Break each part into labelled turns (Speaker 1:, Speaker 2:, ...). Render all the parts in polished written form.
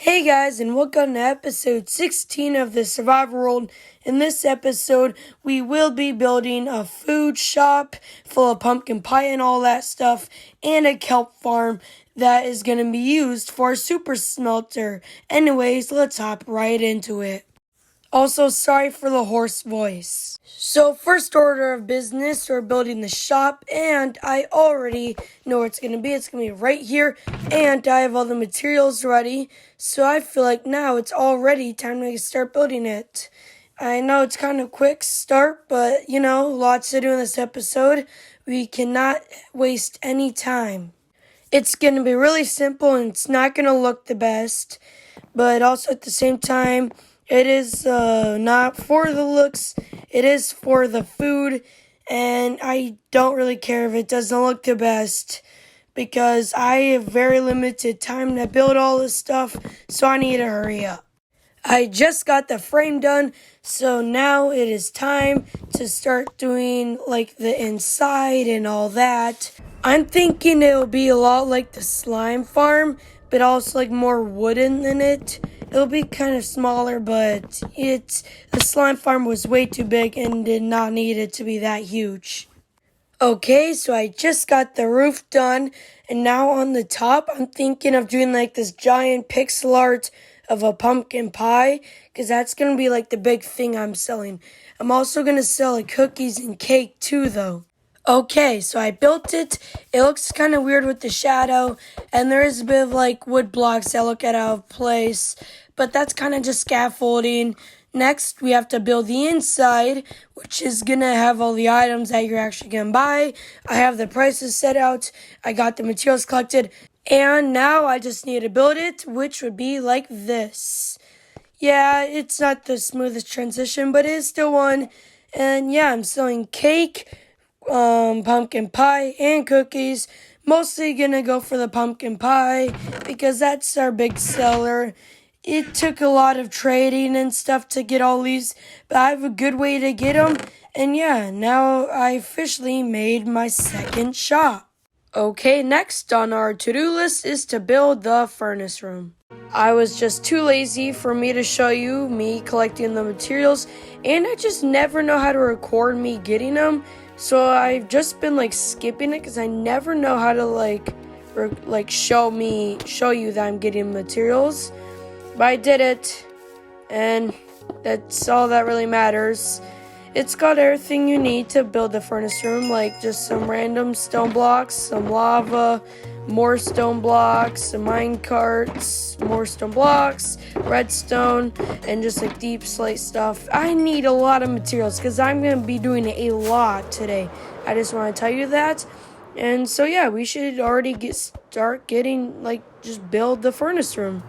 Speaker 1: Hey guys, and welcome to episode 16 of the Survival World. In this episode, we will be building a food shop full of pumpkin pie and all that stuff, and a kelp farm that is going to be used for a super smelter. Anyways, let's hop right into it. Also, sorry for the hoarse voice. So, first order of business, we're building the shop, and I already know where it's going to be. It's going to be right here, and I have all the materials ready. So, I feel like now it's already time to start building it. I know it's kind of quick start, but lots to do in this episode. We cannot waste any time. It's going to be really simple, and it's not going to look the best, but also at the same time, it is not for the looks, it is for the food, and I don't really care if it doesn't look the best because I have very limited time to build all this stuff, so I need to hurry up. I just got the frame done, so now it is time to start doing like the inside and all that. I'm thinking it'll be a lot like the slime farm, but also like more wooden in it. It'll be kind of smaller, but the slime farm was way too big and did not need it to be that huge. Okay, so I just got the roof done, and now on the top, I'm thinking of doing like this giant pixel art of a pumpkin pie, because that's going to be like the big thing I'm selling. I'm also going to sell like cookies and cake too, though. Okay, so I built it. It looks kind of weird with the shadow, and there is a bit of like wood blocks that look out of place, but that's kind of just scaffolding. Next, we have to build the inside, which is going to have all the items that you're actually going to buy. I have the prices set out. I got the materials collected, and now I just need to build it, which would be like this. Yeah, it's not the smoothest transition, but it is still one. And yeah, I'm selling cake, pumpkin pie, and cookies. Mostly gonna go for the pumpkin pie because that's our big seller. It took a lot of trading and stuff to get all these, but I have a good way to get them. And yeah, now I officially made my second shop. Okay, next on our to-do list is to build the furnace room. I was just too lazy for me to show you me collecting the materials, and I just never know how to record me getting them. So I've just been like skipping it because I never know how to show you that I'm getting materials. But I did it, and that's all that really matters. It's got everything you need to build the furnace room, like just some random stone blocks, some lava, more stone blocks, some mine carts, more stone blocks, redstone, and just like deep slate stuff. I need a lot of materials because I'm going to be doing a lot today. I just want to tell you that. And so yeah, we should already start getting just build the furnace room.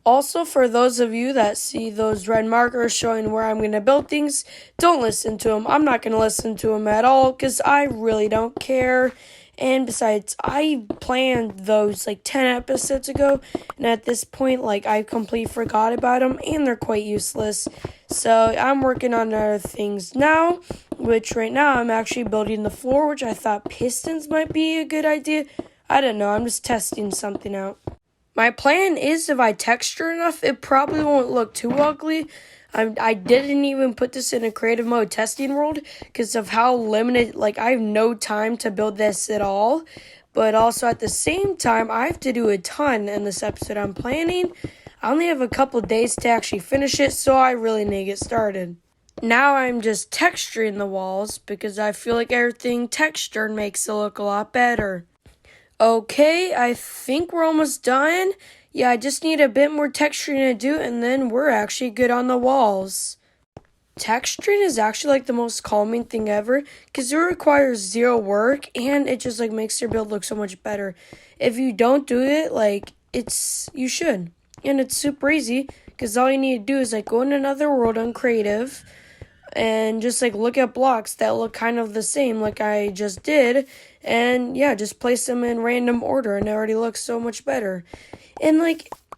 Speaker 1: Also, for those of you that see those red markers showing where I'm going to build things, don't listen to them. I'm not going to listen to them at all because I really don't care. And besides, I planned those 10 episodes ago, and at this point, I completely forgot about them, and they're quite useless. So I'm working on other things now, which right now I'm actually building the floor, which I thought pistons might be a good idea. I don't know, I'm just testing something out. My plan is if I texture enough, it probably won't look too ugly. I didn't even put this in a creative mode testing world because of how limited, I have no time to build this at all. But also at the same time, I have to do a ton in this episode I'm planning. I only have a couple days to actually finish it, so I really need to get started. Now I'm just texturing the walls because I feel like everything textured makes it look a lot better. Okay, I think we're almost done. Yeah, I just need a bit more texturing to do, and then we're actually good on the walls. Texturing is actually the most calming thing ever because it requires zero work, and it just makes your build look so much better. If you don't do it, you should. And it's super easy because all you need to do is go in another world on creative and just look at blocks that look kind of the same like I just did, and yeah, just place them in random order and it already looks so much better. And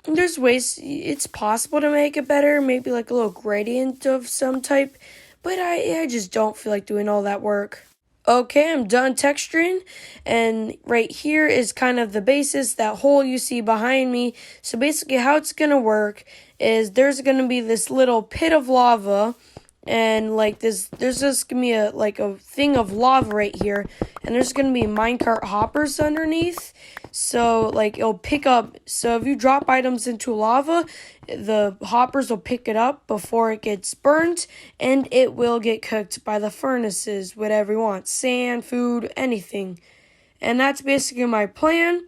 Speaker 1: there's ways it's possible to make it better, maybe a little gradient of some type, but I just don't feel like doing all that work. Okay, I'm done texturing, and right here is kind of the basis, that hole you see behind me. So basically how it's going to work is there's going to be this little pit of lava, and like there's just going to be a thing of lava right here, and there's going to be minecart hoppers underneath. So like it'll pick up, so if you drop items into lava, the hoppers will pick it up before it gets burnt, and it will get cooked by the furnaces, whatever you want, sand, food, anything. And that's basically my plan,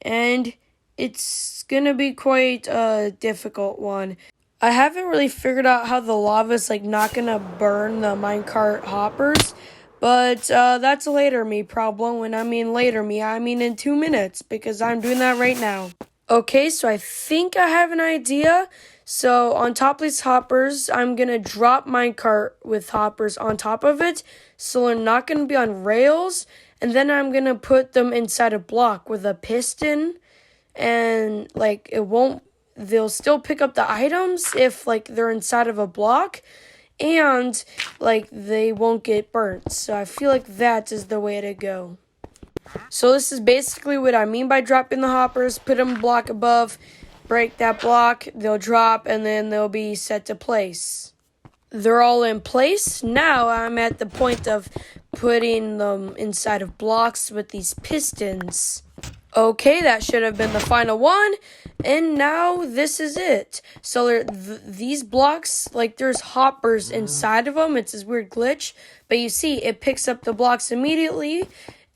Speaker 1: and it's gonna be quite a difficult one. I haven't really figured out how the lava's like not gonna burn the minecart hoppers, but that's a later me problem. When I mean later me, I mean in 2 minutes, because I'm doing that right now. Okay, so I think I have an idea. So on top of these hoppers, I'm going to drop my cart with hoppers on top of it. So they're not going to be on rails. And then I'm going to put them inside a block with a piston. And like they'll still pick up the items if like they're inside of a block. And like they won't get burnt. So I feel like that is the way to go. So this is basically what I mean by dropping the hoppers. Put them a block above, break that block, they'll drop, and then they'll be set to place. They're all in place. Now I'm at the point of putting them inside of blocks with these pistons. Okay, that should have been the final one. And now this is it. So these blocks, like there's hoppers inside of them. It's this weird glitch. But you see, it picks up the blocks immediately.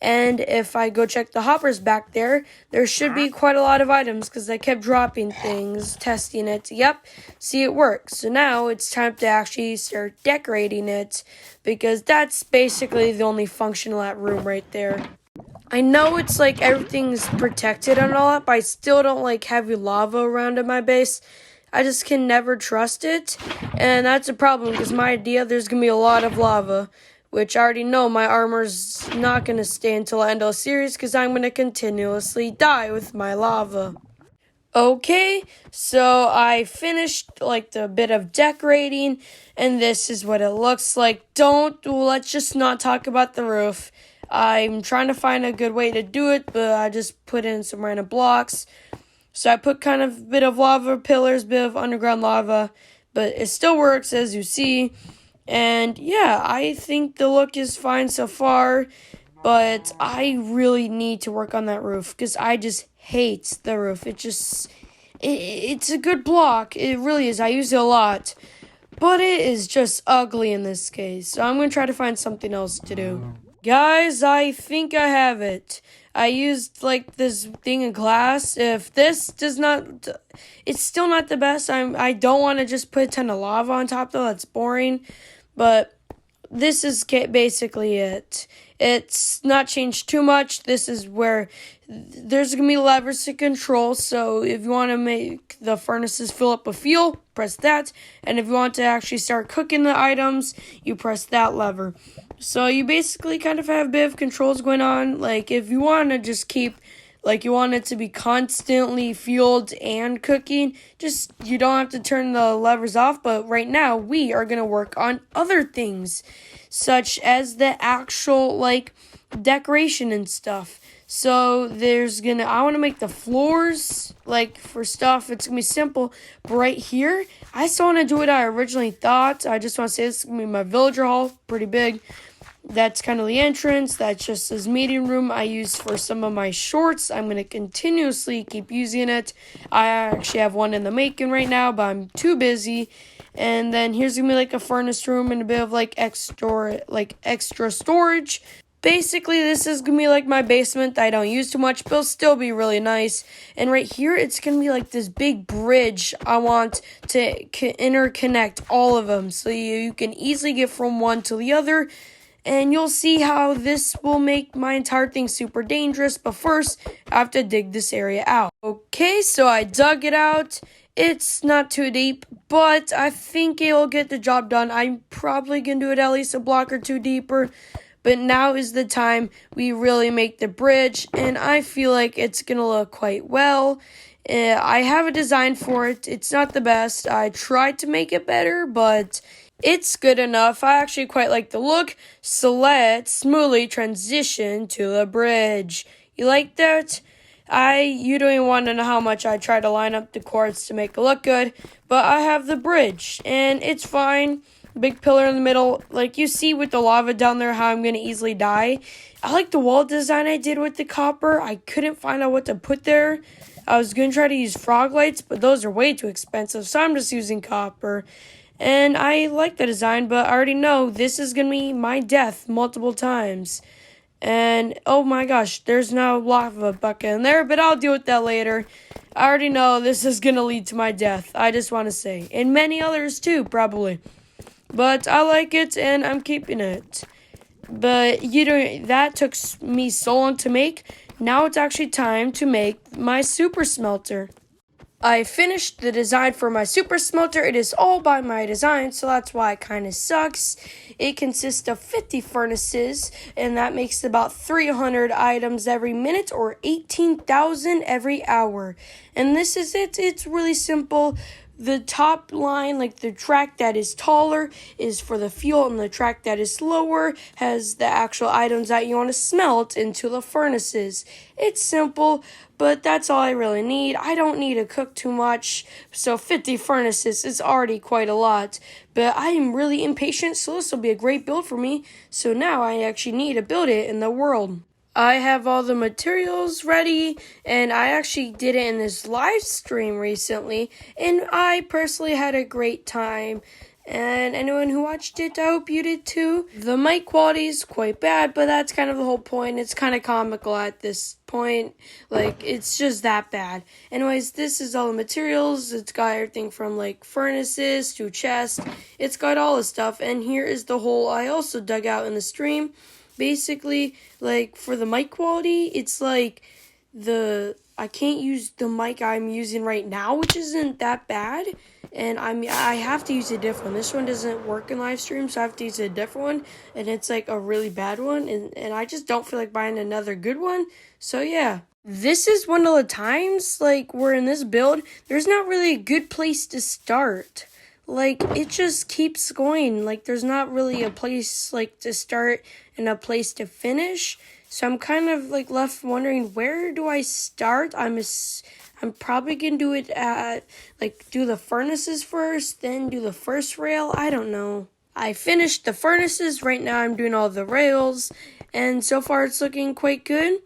Speaker 1: And if I go check the hoppers back there should be quite a lot of items because I kept dropping things, testing it. Yep, see, it works. So now it's time to actually start decorating it because that's basically the only function in that room right there. I know it's like everything's protected and all that, but I still don't like heavy lava around in my base. I just can never trust it, and that's a problem because my idea, there's going to be a lot of lava. Which I already know my armor's not going to stay until the end of the series because I'm going to continuously die with my lava. Okay, so I finished like the bit of decorating, and this is what it looks like. Let's just not talk about the roof. I'm trying to find a good way to do it, but I just put in some random blocks. So I put kind of a bit of lava pillars, bit of underground lava, but it still works as you see. And yeah, I think the look is fine so far, but I really need to work on that roof because I just hate the roof. It's a good block. It really is. I use it a lot, but it is just ugly in this case. So I'm going to try to find something else to do. Guys, I think I have it. I used like this thing of glass. If this does not, it's still not the best. I don't want to just put a ton of lava on top though. That's boring. But this is basically it. It's not changed too much. This is where there's going to be levers to control. So if you want to make the furnaces fill up with fuel, press that. And if you want to actually start cooking the items, you press that lever. So you basically kind of have a bit of controls going on. Like if you want to just keep, like you want it to be constantly fueled and cooking, just you don't have to turn the levers off. But right now we are going to work on other things, such as the actual like decoration and stuff. So I want to make the floors, like for stuff, it's going to be simple. But right here, I still want to do what I originally thought. I just want to say this is going to be my villager hall, pretty big. That's kind of the entrance. That's just this meeting room I use for some of my shorts. I'm going to continuously keep using it. I actually have one in the making right now, but I'm too busy. And then here's going to be like a furnace room and a bit of like extra storage. Basically, this is going to be like my basement that I don't use too much, but it'll still be really nice. And right here, it's going to be like this big bridge. I want to interconnect all of them so you can easily get from one to the other. And you'll see how this will make my entire thing super dangerous. But first, I have to dig this area out. Okay, so I dug it out. It's not too deep, but I think it'll get the job done. I'm probably going to do it at least a block or two deeper. But now is the time we really make the bridge. And I feel like it's going to look quite well. I have a design for it. It's not the best. I tried to make it better, but It's good enough. I actually quite like the look, so let's smoothly transition to the bridge. You like that? You don't even want to know how much I try to line up the chords to make it look good, but I have the bridge, and it's fine. Big pillar in the middle, like you see with the lava down there, how I'm going to easily die. I like the wall design I did with the copper. I couldn't find out what to put there. I was going to try to use frog lights, but those are way too expensive, so I'm just using copper. And I like the design, but I already know this is going to be my death multiple times. And oh my gosh, there's no lava bucket in there, but I'll deal with that later. I already know this is going to lead to my death, I just want to say. And many others too, probably. But I like it, and I'm keeping it. But that took me so long to make. Now it's actually time to make my super smelter. I finished the design for my super smelter. It is all by my design, so that's why it kind of sucks. It consists of 50 furnaces, and that makes about 300 items every minute or 18,000 every hour. And this is it. It's really simple. The top line, like the track that is taller, is for the fuel, and the track that is lower has the actual items that you want to smelt into the furnaces. It's simple, but that's all I really need. I don't need to cook too much, so 50 furnaces is already quite a lot. But I am really impatient, so this will be a great build for me. So now I actually need to build it in the world. I have all the materials ready, and I actually did it in this live stream recently, and I personally had a great time. And anyone who watched it, I hope you did too. The mic quality is quite bad, but that's kind of the whole point. It's kind of comical at this point. Like, it's just that bad. Anyways, this is all the materials. It's got everything from, like, furnaces to chests. It's got all the stuff, and here is the hole I also dug out in the stream. Basically, like, for the mic quality, it's like I can't use the mic I'm using right now, which isn't that bad, and I have to use a different one. This one doesn't work in live stream, so I have to use a different one, and it's like a really bad one, and I just don't feel like buying another good one, so yeah. This is one of the times, like, where in this build, there's not really a good place to start. Like, it just keeps going. Like, there's not really a place, like, to start and a place to finish. So I'm kind of, like, left wondering, where do I start? I'm probably going to do it at, like, do the furnaces first, then do the first rail. I don't know. I finished the furnaces. Right now I'm doing all the rails. And so far it's looking quite good.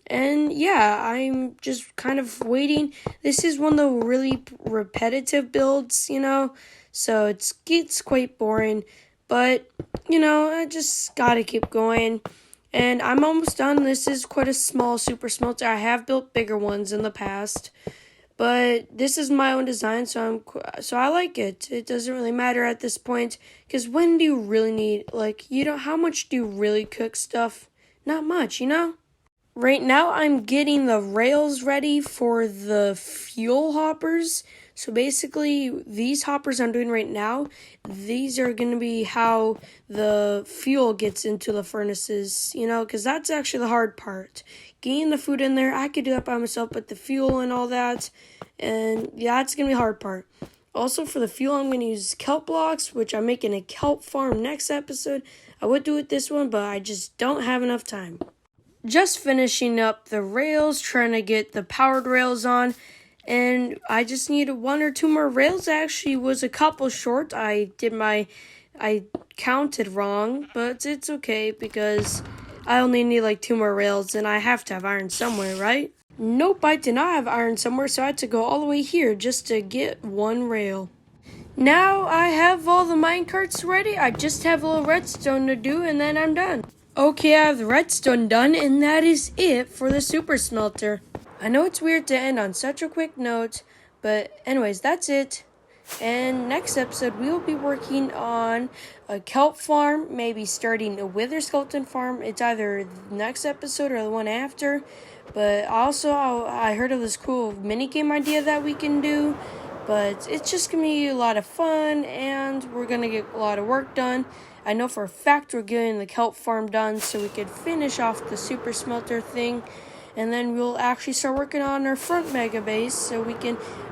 Speaker 1: And yeah, I'm just kind of waiting. This is one of the really repetitive builds, so it gets quite boring. But, I just gotta keep going. And I'm almost done. This is quite a small super smelter. I have built bigger ones in the past. But this is my own design, so I like it. It doesn't really matter at this point. Because when do you really need, how much do you really cook stuff? Not much, Right now, I'm getting the rails ready for the fuel hoppers. So basically, these hoppers I'm doing right now, these are going to be how the fuel gets into the furnaces, because that's actually the hard part. Getting the food in there, I could do that by myself, but the fuel and all that, and yeah, that's going to be the hard part. Also, for the fuel, I'm going to use kelp blocks, which I'm making a kelp farm next episode. I would do it this one, but I just don't have enough time. Just finishing up the rails, trying to get the powered rails on, and I just need 1 or 2 more rails. Actually was a couple short. I counted wrong, but it's okay because I only need 2 more rails, and I have to have iron somewhere, right? Nope, I did not have iron somewhere, so I had to go all the way here just to get 1 rail. Now I have all the minecarts ready. I just have a little redstone to do, and then I'm done. Okay, I have the redstone done, and that is it for the super smelter. I know it's weird to end on such a quick note, but anyways, that's it. And next episode, we will be working on a kelp farm, maybe starting a wither skeleton farm. It's either the next episode or the one after. But also, I heard of this cool minigame idea that we can do. But it's just going to be a lot of fun, and we're going to get a lot of work done. I know for a fact we're getting the kelp farm done so we could finish off the super smelter thing. And then we'll actually start working on our front mega base so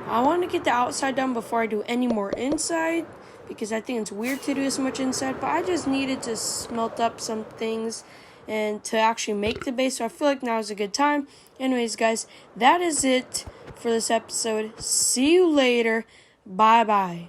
Speaker 1: I want to get the outside done before I do any more inside. because I think it's weird to do this much inside, but I just needed to smelt up some things and to actually make the base, so I feel like now is a good time. Anyways, guys, that is it for this episode. See you later. Bye-bye.